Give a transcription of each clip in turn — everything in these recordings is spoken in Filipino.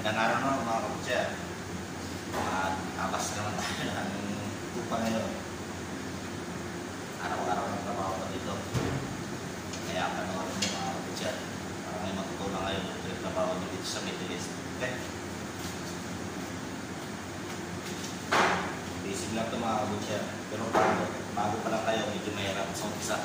Magandang araw naman mga kabutya. Abas naman tayo ng tupa ngayon. Araw-araw ng trabaho ko dito. Kaya panoorin mo mga kabutya. Para may matutunan kayo dito yung trabaho dito sa Middle East. Okay? Basic lang ito mga kabutya. Pero bago pa lang tayo, medyo mahirap sa umpisa.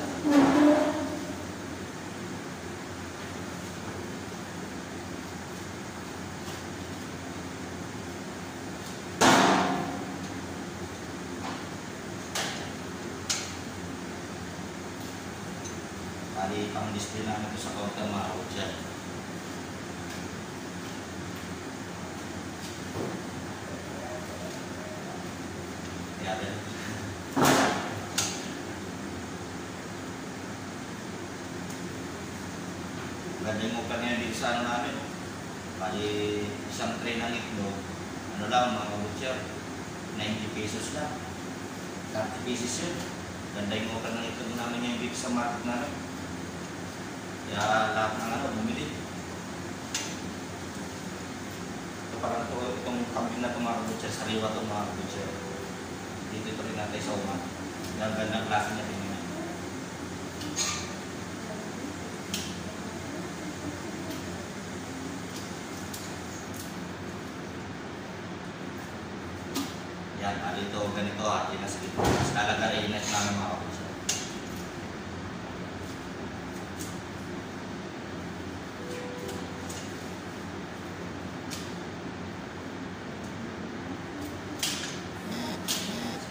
Bali, pang-display namin ito sa counter mga kabutya. Kaya din. Ganda yung uplan ngayon dito sa ano namin. Bali, isang tray ng itlog. Ano lang mga kabutya? 90 pesos lang. 30 pieces yun. Ganda yung uplan ng itlog namin ngayon dito sa market namin. Kaya lahat ng ano, bumili. Ito parang itong kambing na ito mga kabutya, sariwa ito mga kabutya. Dito ito rin natin sa uma. Ganda klase niya tingin. Yan, dito ganito at inaskip. Mas lalagarin na namin mga kabutya.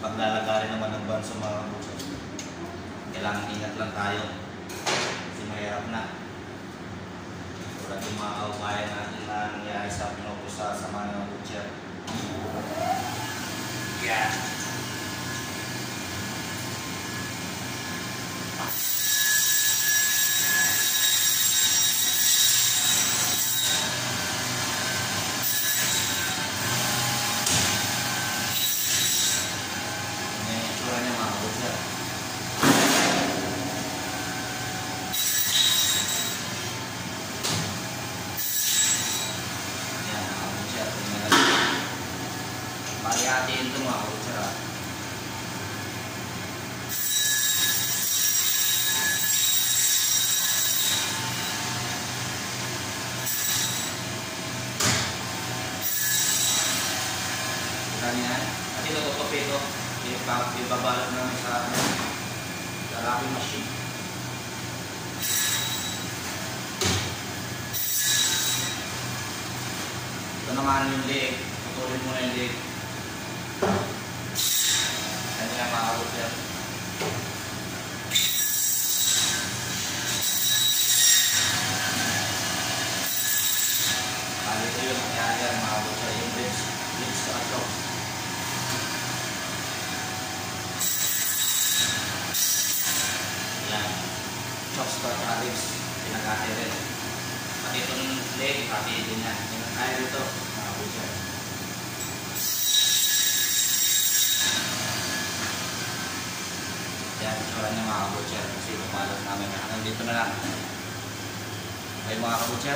Paglalagarin naman ng banso mga kabutya, kailangan ingat lang tayo kasi mahirap na. Tulad yung mga kaubayan natin na nangyari sa pinupusa sa mga kabutya. Yeah. Hati-hatiin ito mga kabutya. Ganyan. At ito tutupi ito. Ibabalot namin sa wrapping machine. Ito naman yung leg. Putulin mo na yung leg. Ano nga mga kabutya? Bali ito yung nangyari mga kabutya, yung ribs sa chops. Yan. Chops pa at ribs, pinagkati rin. Pati itong leg, pati din yan. Yung kaya dito mga kabutya. Yan, itsura niya mga kabutya kasi bumalot namin. Hanggang dito na lang. Okay mga kabutya.